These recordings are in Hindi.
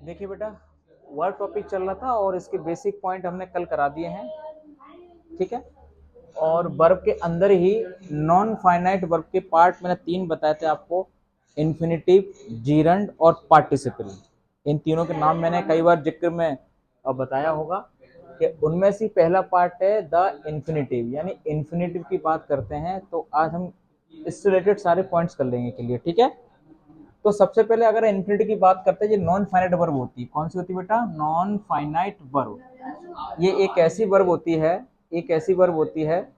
देखिए बेटा, वर्ब टॉपिक चल रहा था और इसके बेसिक पॉइंट हमने कल करा दिए हैं। ठीक है। और वर्ब के अंदर ही नॉन फाइनाइट वर्ब के पार्ट मैंने 3 बताए थे आपको, इन्फिनिटिव, जीरंड और पार्टिसिपल। इन तीनों के नाम मैंने कई बार जिक्र में बताया होगा कि उनमें से पहला पार्ट है द इन्फिनिटिव, यानी इन्फिनिटिव की बात करते हैं। तो आज हम इससे रिलेटेड सारे पॉइंट्स कर लेंगे क्लियर। ठीक है। तो सबसे पहले अगर इन्फिनिटी की बात करते हैं, ये नॉन फाइनाइट वर्ब होती है। कौन सी होती है बेटा? Non finite verb. ये एक ऐसी वर्ब होती है, एक ऐसी वर्ब होती है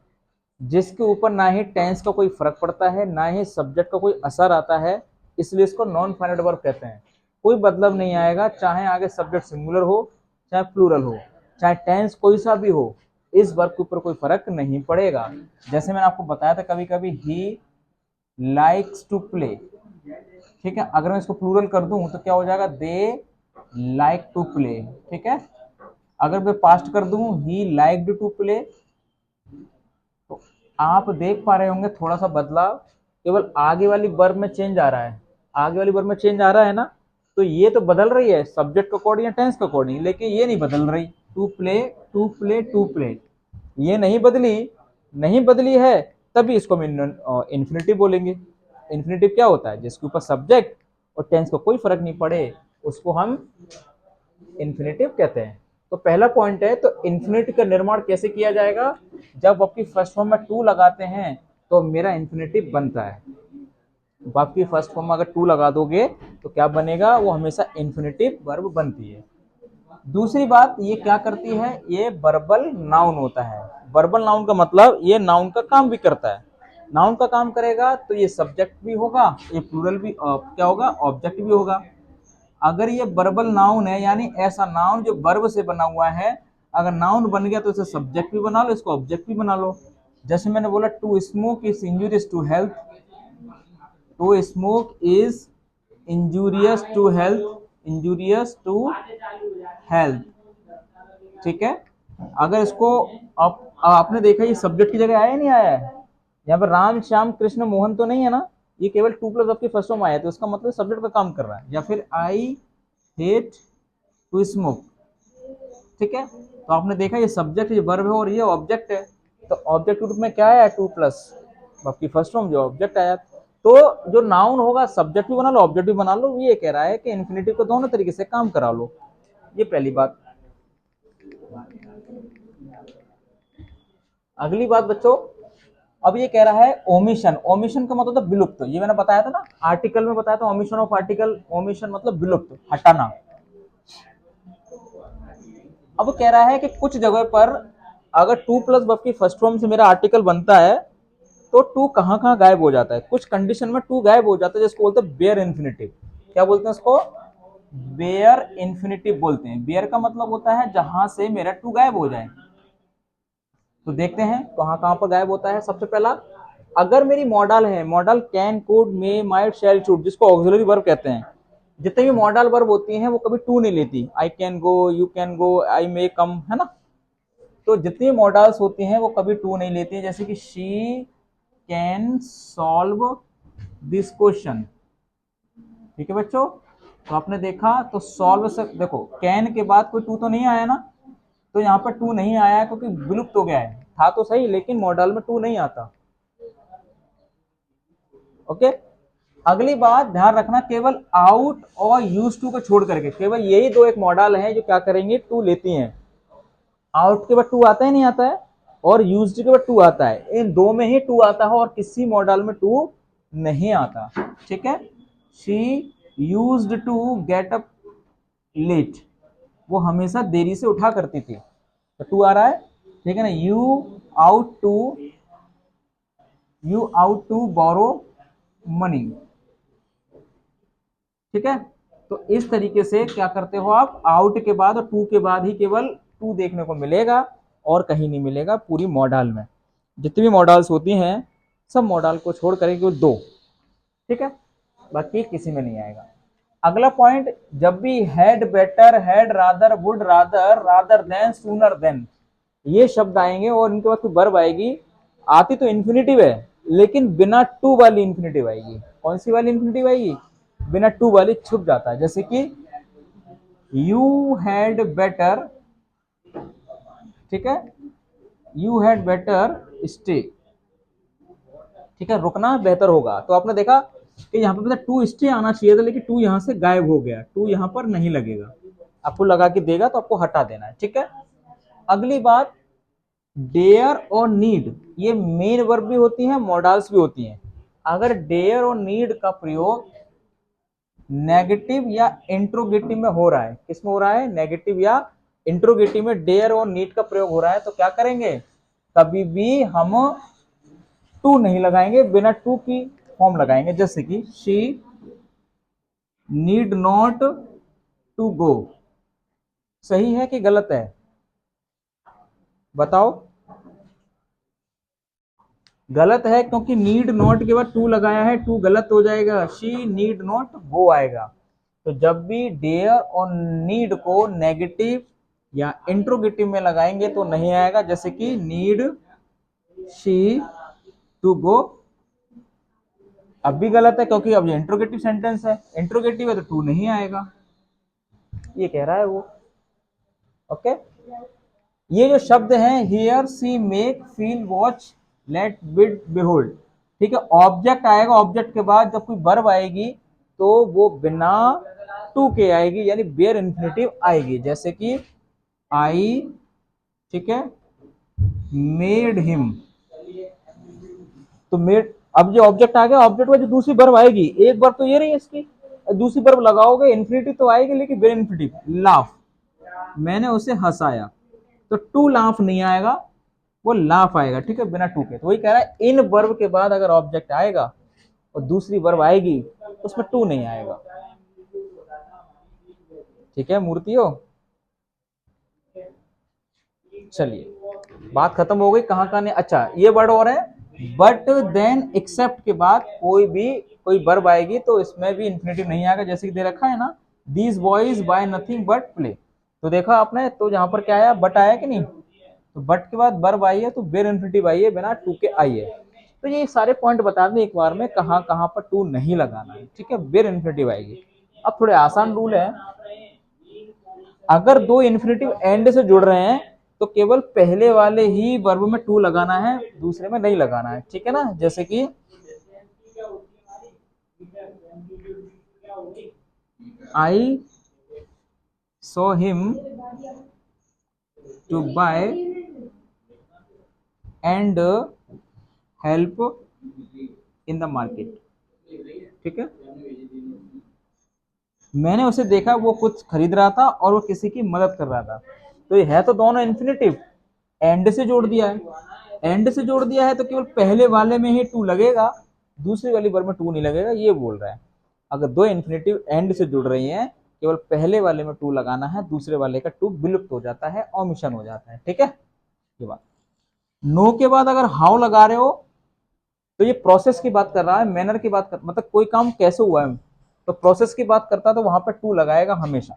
जिसके ऊपर ना ही टेंस का कोई फर्क पड़ता है, ना ही सब्जेक्ट का कोई असर आता है, इसलिए इसको नॉन फाइनाइट वर्ब कहते हैं। कोई बदलाव नहीं आएगा, चाहे आगे सब्जेक्ट सिंगुलर हो, चाहे प्लूरल हो, चाहे टेंस कोई सा भी हो, इस वर्ब के ऊपर कोई फर्क नहीं पड़ेगा। जैसे मैंने आपको बताया था कभी कभी, ही लाइक्स टू प्ले। ठीक है। अगर मैं इसको प्लूरल कर दूं तो क्या हो जाएगा? They like to play. ठीक है। अगर मैं पास्ट कर दूं, ही लाइक्ड टू प्ले, तो आप देख पा रहे होंगे थोड़ा सा बदलाव केवल आगे वाली वर्ब में चेंज आ रहा है। आगे वाली वर्ब में चेंज आ रहा है ना, तो ये तो बदल रही है सब्जेक्ट के अकॉर्डिंग या टेंस के अकॉर्डिंग, लेकिन ये नहीं बदल रही। To play, to play, to play, ये नहीं बदली। नहीं बदली है तभी इसको हम इन्फिनिटिव बोलेंगे। इन्फिनिटिव क्या होता है? जिसके ऊपर सब्जेक्ट और टेंस को कोई फर्क नहीं पड़े, उसको हम इन्फिनिटिव कहते हैं। तो पहला पॉइंट है, तो इन्फिनिटिव का निर्माण कैसे किया जाएगा? जब आपकी फर्स्ट फॉर्म में टू लगाते हैं तो मेरा इन्फिनिटिव बनता है। आपकी फर्स्ट फॉर्म में अगर टू लगा दोगे तो क्या बनेगा? वो हमेशा इन्फिनिटिव वर्ब बनती है। दूसरी बात, ये क्या करती है? ये वर्बल नाउन होता है। वर्बल नाउन का मतलब ये नाउन का काम भी करता है। नाउन का काम करेगा तो ये सब्जेक्ट भी होगा, ये प्लूरल भी क्या होगा? ऑब्जेक्ट भी होगा। अगर ये वर्बल नाउन है, यानी ऐसा नाउन जो वर्ब से बना हुआ है, अगर नाउन बन गया तो इसे सब्जेक्ट भी बना लो, इसको ऑब्जेक्ट भी बना लो। जैसे मैंने बोला, to smoke is injurious to health. To smoke is injurious to health, injurious to health. ठीक है। अगर इसको आपने देखा, ये सब्जेक्ट की जगह आया नहीं आया है? यहाँ पर राम श्याम कृष्ण मोहन तो नहीं है ना, ये केवल टू प्लस आपकी फर्स्ट फॉर्म आया, तो इसका मतलब सब्जेक्ट का काम कर रहा है। या फिर आई हेट टू स्मोक। ठीक है। तो आपने देखा, ये सब्जेक्ट, ये वर्ब है और ये ऑब्जेक्ट है। तो ऑब्जेक्ट के रूप में क्या आया? टू प्लस आपकी फर्स्ट फॉर्म जो ऑब्जेक्ट आया। तो जो नाउन होगा सब्जेक्ट भी बना लो, ऑब्जेक्ट भी बना लो। ये कह रहा है कि इन्फिनिटिव को दोनों तरीके से काम करा लो। ये पहली बात। अगली बात बच्चों, अब ये कह रहा है ओमिशन। ओमिशन का मतलब था विलुप्त। ये मैंने बताया था ना, आर्टिकल में बताया था, ओमिशन ऑफ आर्टिकल। ओमिशन मतलब विलुप्त, हटाना। अब कह रहा है कि कुछ जगह पर अगर टू प्लस वर्ब की फर्स्ट फॉर्म से मेरा आर्टिकल बनता है तो टू कहां कहां गायब हो जाता है। कुछ कंडीशन में टू गायब हो जाता है, जिसको बोलते हैं बेयर इन्फिनिटिव। क्या बोलते हैं इसको? बेयर इन्फिनिटिव बोलते हैं। बेयर का मतलब होता है जहां से मेरा टू गायब हो जाए। तो देखते हैं कहां कहां पर गायब होता है। सबसे पहला, अगर मेरी मॉडल है, model can, could, may, might, shall, should, जिसको ऑक्सिलरी वर्ब कहते हैं। जितने भी मॉडल वर्ब होती हैं वो कभी टू नहीं लेती। I can go, you can go, I may come, है ना। तो जितनी मॉडल्स होती हैं वो कभी टू नहीं लेती हैं। जैसे कि she can solve this question. ठीक है बच्चों। तो आपने देखा, तो सॉल्व से देखो, कैन के बाद कोई टू तो नहीं आया ना, तो यहाँ पर टू नहीं आया है क्योंकि विलुप्त हो गया है। था तो सही, लेकिन मॉडल में टू नहीं आता। ओके। अगली बात ध्यान रखना, केवल आउट और यूज टू को छोड़ करके केवल यही दो एक मॉडल है जो क्या करेंगे? टू लेती हैं। आउट के बाद टू आता ही नहीं आता है, और यूज्ड के बाद टू आता है। इन दो में ही टू आता है और किसी मॉडल में टू नहीं आता। ठीक है। She used to get up late, वो हमेशा देरी से उठा करती थी। तो टू आ रहा है। ठीक है ना। Ought to you ought to borrow money. ठीक है। तो इस तरीके से क्या करते हो आप? आउट के बाद और टू के बाद ही केवल टू देखने को मिलेगा और कहीं नहीं मिलेगा पूरी मॉडल में। जितनी भी मॉडल्स होती हैं सब मॉडल को छोड़ करके केवल दो। ठीक है। बाकी किसी में नहीं आएगा। अगला पॉइंट, जब भी had, better, had rather, would rather, rather than, sooner than, ये शब्द आएंगे और इनके बाद कोई वर्ब आएगी, आती तो इन्फिनिटिव है लेकिन बिना टू वाली इन्फिनिटिव आएगी। कौन सी वाली इन्फिनिटिव आएगी? बिना टू वाली, छुप जाता है। जैसे कि यू हैड बेटर, ठीक है, यू हैड बेटर स्टे, ठीक है, रुकना बेहतर होगा। तो आपने देखा कि यहाँ पे टू स्टे आना चाहिए था, लेकिन टू यहाँ से गायब हो गया, टू यहाँ पर नहीं लगेगा, आपको लगा कि देगा तो आपको हटा देना है, ठीक है। अगली बात, डेयर और नीड, ये मेन वर्ब भी होती है, मॉडल्स भी होती हैं। अगर डेयर और नीड का प्रयोग नेगेटिव या इंट्रोगेटिव में हो रहा है, किसमें हो रहा है, नेगेटिव या इंट्रोगेटिव में डेयर और नीड का प्रयोग हो रहा है, तो क्या करेंगे, कभी भी हम टू नहीं लगाएंगे, बिना टू की फॉर्म लगाएंगे। जैसे कि she need not to go, सही है कि गलत है, बताओ। गलत है, क्योंकि नीड नॉट के बाद टू लगाया है, टू गलत हो जाएगा, शी नीड नॉट गो आएगा। तो जब भी डेयर और नीड को नेगेटिव या इंट्रोगेटिव में लगाएंगे तो नहीं आएगा। जैसे कि नीड शी टू गो, अब भी गलत है क्योंकि अब ये इंट्रोगेटिव सेंटेंस है, इंट्रोगेटिव है तो टू नहीं आएगा, ये कह रहा है वो। ओके, ये जो शब्द हैं hear see make feel watch let bid behold, ठीक है, ऑब्जेक्ट आएगा, ऑब्जेक्ट के बाद जब कोई वर्ब आएगी तो वो बिना टू के आएगी, यानी बेयर इन्फिनेटिव आएगी। जैसे कि आई, ठीक है, मेड हिम, तो मेड, अब जो ऑब्जेक्ट आ गया, ऑब्जेक्ट में जो दूसरी वर्ब आएगी, एक वर्ब तो ये रही है इसकी, दूसरी वर्ब लगाओगे इन्फिनिटिव तो आएगी, लेकिन बेयर इन्फिनिटिव, लाफ, मैंने उसे हंसाया, तो टू लाफ नहीं आएगा, वो लाफ आएगा, ठीक है, बिना टू के। तो वही कह रहा है इन वर्ब के बाद अगर ऑब्जेक्ट आएगा और दूसरी वर्ब आएगी तो उसमें टू नहीं आएगा, ठीक है मूर्तियों। चलिए बात खत्म हो गई, कहाँ कहाँ ने, अच्छा ये वर्ड और है, बट देन एक्सेप्ट के बाद कोई वर्ब आएगी तो इसमें भी इन्फिनेटिव नहीं आएगा। जैसे कि दे रखा है ना, these boys buy nothing but play, तो देखा आपने, तो जहां पर क्या आया, बट आया कि नहीं, तो बट के बाद वर्ब आई है तो बेर इन्फिनेटिव आई है, बिना टू के आई है। तो ये सारे पॉइंट बता दें एक बार में, कहाँ कहाँ पर टू नहीं लगाना है, ठीक है, बेर इन्फिनेटिव आएगी। अब थोड़े आसान रूल है, अगर दो इन्फिनेटिव एंड से जुड़ रहे हैं तो केवल पहले वाले ही वर्ब में टू लगाना है, दूसरे में नहीं लगाना है, ठीक है ना। जैसे कि I saw him to buy and help in the market, ठीक है, मैंने उसे देखा वो कुछ खरीद रहा था और वो किसी की मदद कर रहा था। तो ये है तो दोनों इन्फिनेटिव, एंड से जोड़ दिया है, एंड से जोड़ दिया है तो केवल पहले वाले में ही टू लगेगा, दूसरी वाली वर्ब में टू नहीं लगेगा, ये बोल रहा है। अगर दो इन्फिनेटिव एंड से जुड़ रही हैं, केवल पहले वाले में टू लगाना है, दूसरे वाले का टू विलुप्त हो जाता है, ओमिशन हो जाता है, ठीक है। ये बात, नो के बाद अगर हाउ लगा रहे हो तो ये प्रोसेस की बात कर रहा है, मैनर की बात कर, मतलब कोई काम कैसे हुआ है, तो प्रोसेस की बात करता है तो वहां पर टू लगाएगा हमेशा,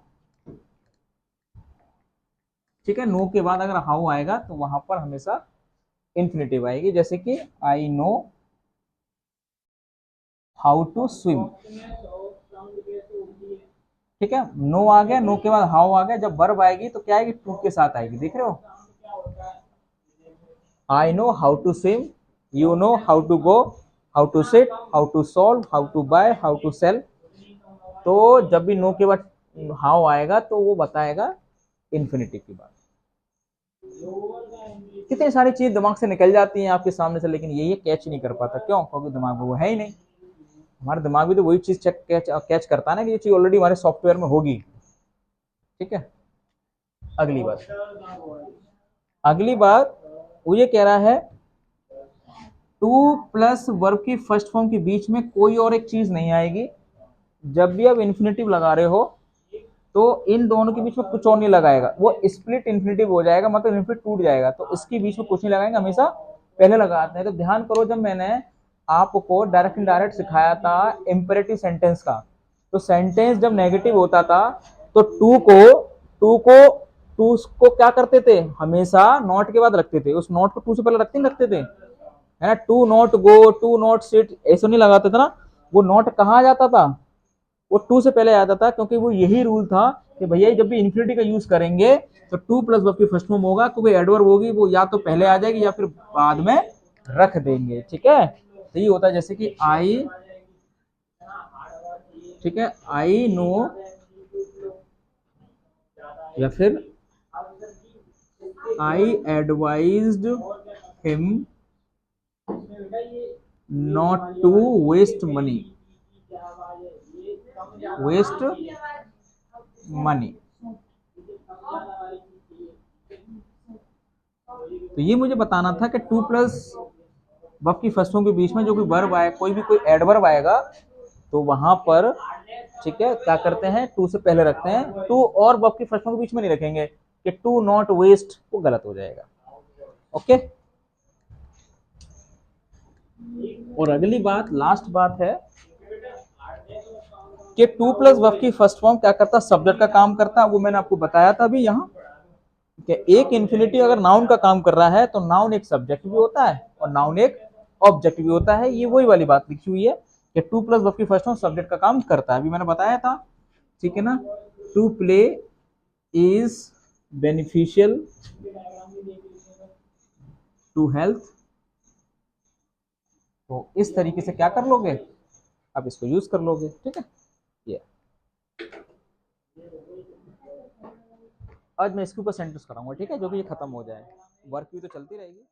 ठीक है। नो के बाद अगर हाउ आएगा तो वहां पर हमेशा इन्फिनेटिव आएगी। जैसे कि I know how to swim, ठीक है, नो आ गया, नो के बाद हाउ आ गया, जब वर्ब आएगी तो क्या आएगी, टू के साथ आएगी, देख रहे हो, I know how to swim, you know how to go, how to sit, how to solve, how to buy, how to sell. तो जब भी नो के बाद हाउ आएगा तो वो बताएगा इन्फिनिटिव की बात। कितनी सारी चीज दिमाग से निकल जाती हैं आपके सामने से, लेकिन ये कैच नहीं कर पाता, क्यों, क्योंकि दिमाग में वो है ही नहीं। हमारा दिमाग भी तो वही चीज कैच करता है ना, कि ये चीज ऑलरेडी हमारे सॉफ्टवेयर में होगी, ठीक है। अगली बात, अगली बात वो ये कह रहा है टू प्लस वर्ब की फर्स्ट फॉर्म के बीच में कोई और एक चीज नहीं आएगी। जब भी आप इन्फिनेटिव लगा रहे हो तो इन दोनों के बीच में कुछ और नहीं लगाएगा, वो स्प्लिट इन्फिनेटिव हो जाएगा, मतलब इन्फिनेटिव टूट जाएगा, तो इसके बीच में कुछ नहीं लगाएंगे, हमेशा पहले लगाते हैं। तो ध्यान करो, जब मैंने आपको डायरेक्ट इनडायरेक्ट सिखाया था इंपेरेटिव सेंटेंस का, तो सेंटेंस जब नेगेटिव होता था तो टू को क्या करते थे, हमेशा नॉट के बाद रखते थे, उस नॉट को टू से पहले रखते नहीं रखते थे, है ना, to not go, to not sit, ऐसा नहीं लगाते थे ना। वो नॉट कहाँ आ जाता था, वो टू से पहले आता था, क्योंकि वो यही रूल था कि भैया जब भी इन्फिनिटी का यूज करेंगे तो टू प्लस वर्ब की फर्स्ट फॉर्म होगा, क्योंकि एडवर्ब होगी वो या तो पहले आ जाएगी या फिर बाद में रख देंगे। ठीक है, तो ये होता है जैसे कि आई, ठीक है, आई नो, या फिर I advised him not to waste money, waste money. तो ये मुझे बताना था कि टू प्लस वर्ब की फर्स्ट फॉर्म के बीच में जो भी वर्ब आए, कोई भी कोई एडवर्ब आएगा तो वहां पर, ठीक है, क्या करते हैं, टू से पहले रखते हैं। टू और वर्ब की फर्स्ट फॉर्म के बीच में नहीं रखेंगे कि टू नॉट वेस्ट, वो गलत हो जाएगा। ओके, और अगली बात, लास्ट बात है कि टू प्लस वर्ब की फर्स्ट फॉर्म क्या करता है, सब्जेक्ट का काम करता है। वो मैंने आपको बताया था अभी यहाँ कि एक इन्फिनिटी अगर नाउन का काम कर रहा है तो नाउन एक सब्जेक्ट भी होता है और नाउन एक ऑब्जेक्ट भी होता है। ये वही वाली बात लिखी हुई है कि टू प्लस वर्ब की फर्स्ट फॉर्म सब्जेक्ट का काम करता है, अभी मैंने बताया था। ठीक है ना, to play is beneficial to health. तो इस तरीके से क्या कर लोगे, आप इसको यूज कर लोगे। ठीक है, ये आज मैं इसके ऊपर सेंटेंस कराऊंगा, ठीक है, जो कि ये खत्म हो जाए, वर्क भी तो चलती रहेगी।